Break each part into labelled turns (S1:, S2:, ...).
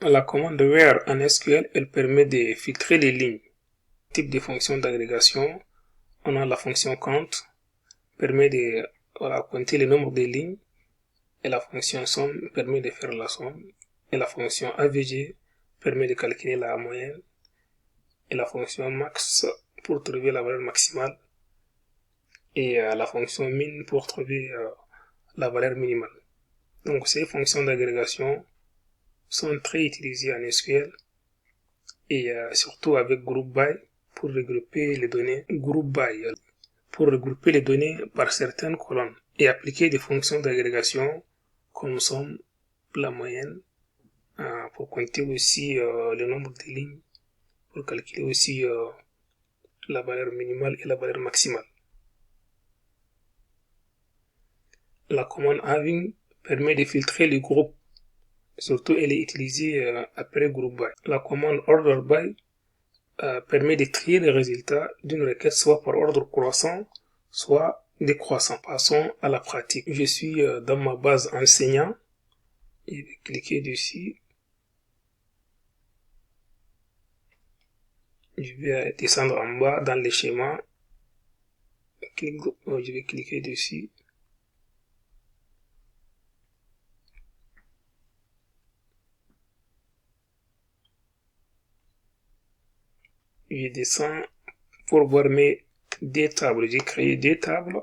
S1: La commande where en SQL, elle permet de filtrer les lignes. Type de fonction d'agrégation, on a la fonction count, permet de compter le nombre de lignes, et la fonction somme permet de faire la somme, et la fonction AVG permet de calculer la moyenne, et la fonction max pour trouver la valeur maximale, et la fonction min pour trouver la valeur minimale. Donc ces fonctions d'agrégation sont très utilisées en SQL et surtout avec group by pour regrouper les données par certaines colonnes et appliquer des fonctions d'agrégation comme somme, la moyenne, pour compter aussi le nombre de lignes, pour calculer aussi la valeur minimale et la valeur maximale. La commande having permet de filtrer les groupes. Surtout, elle est utilisée après group by. La commande order by permet de trier les résultats d'une requête soit par ordre croissant, soit décroissant. Passons à la pratique. Je suis dans ma base enseignant. Je vais cliquer dessus. Je vais descendre en bas dans les schémas. Je vais cliquer dessus. Je descends pour voir mes deux tables. J'ai créé deux tables.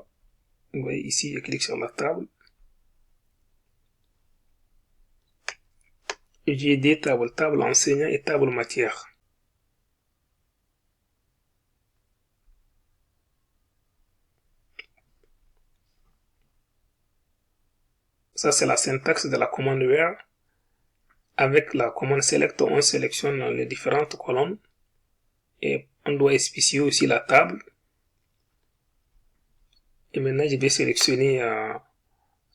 S1: Vous voyez ici, je clique sur la table. J'ai deux tables, table enseignant et table matière. Ça, c'est la syntaxe de la commande where. Avec la commande select, on sélectionne les différentes colonnes et on doit spécifier aussi la table. Et maintenant, je vais sélectionner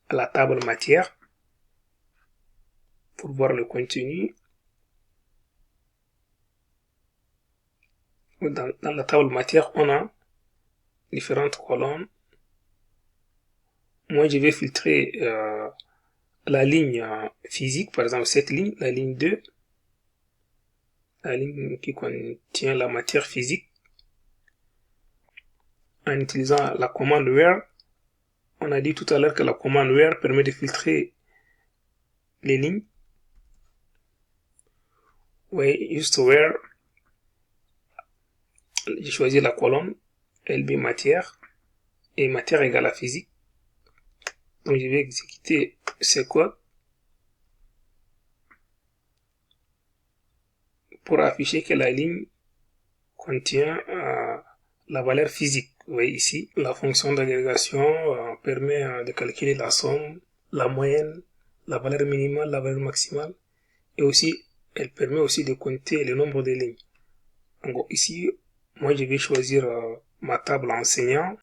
S1: la table matière pour voir le contenu. Dans la table matière, on a différentes colonnes. Moi, je vais filtrer la ligne physique, par exemple cette ligne, la ligne 2, la ligne qui contient la matière physique. En utilisant la commande where, on a dit tout à l'heure que la commande where permet de filtrer les lignes. Oui, juste where, j'ai choisi la colonne LB matière et matière égale à physique. Donc je vais exécuter ce code pour afficher que la ligne contient la valeur physique. Vous voyez ici, la fonction d'agrégation permet de calculer la somme, la moyenne, la valeur minimale, la valeur maximale, et aussi, elle permet aussi de compter le nombre de lignes. Donc ici, moi je vais choisir ma table enseignant.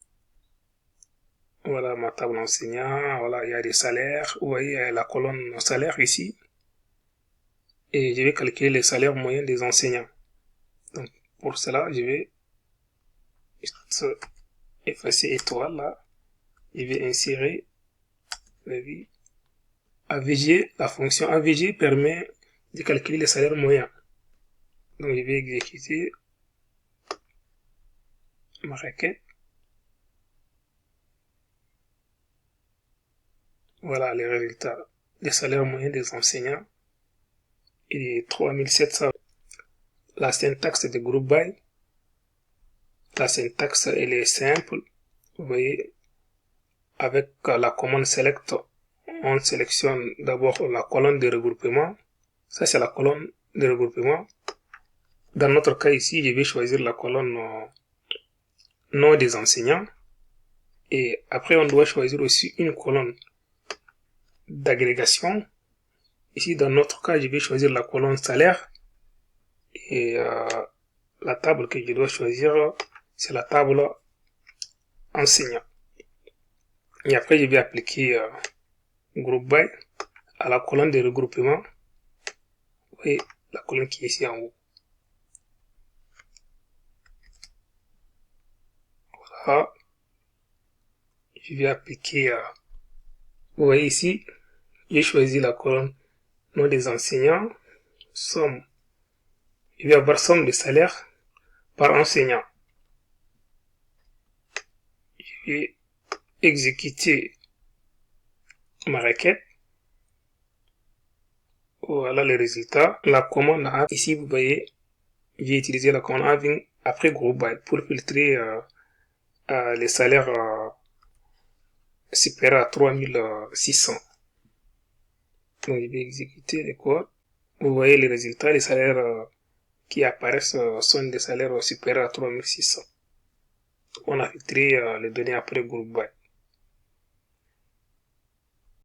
S1: Voilà ma table enseignant, voilà, il y a des salaires, vous voyez, il y a la colonne salaire ici. Et je vais calculer les salaires moyens des enseignants. Donc, pour cela, je vais effacer étoile là. Je vais insérer AVG. La fonction AVG permet de calculer les salaires moyens. Donc, je vais exécuter ma requête. Voilà les résultats. Les salaires moyens des enseignants. Il est 3700. La syntaxe de group by. La syntaxe, elle est simple. Vous voyez, avec la commande select, on sélectionne d'abord la colonne de regroupement. Ça, c'est la colonne de regroupement. Dans notre cas ici, je vais choisir la colonne nom des enseignants. Et après, on doit choisir aussi une colonne d'agrégation. Ici, dans notre cas, je vais choisir la colonne salaire. Et la table que je dois choisir, c'est la table enseignant. Et après, je vais appliquer group by à la colonne de regroupement. Vous voyez, la colonne qui est ici en haut. Voilà. Je vais appliquer, vous voyez ici, j'ai choisi la colonne nom des enseignants. somme. Je vais avoir somme de salaire par enseignant. Je vais exécuter ma requête. Voilà le résultat. La commande A, ici vous voyez, j'ai utilisé la commande A après groupe by pour filtrer les salaires supérieurs à 3600. Donc je vais exécuter le code. Vous voyez les résultats, les salaires qui apparaissent sont des salaires supérieurs à 3600. On a filtré les données après groupe by.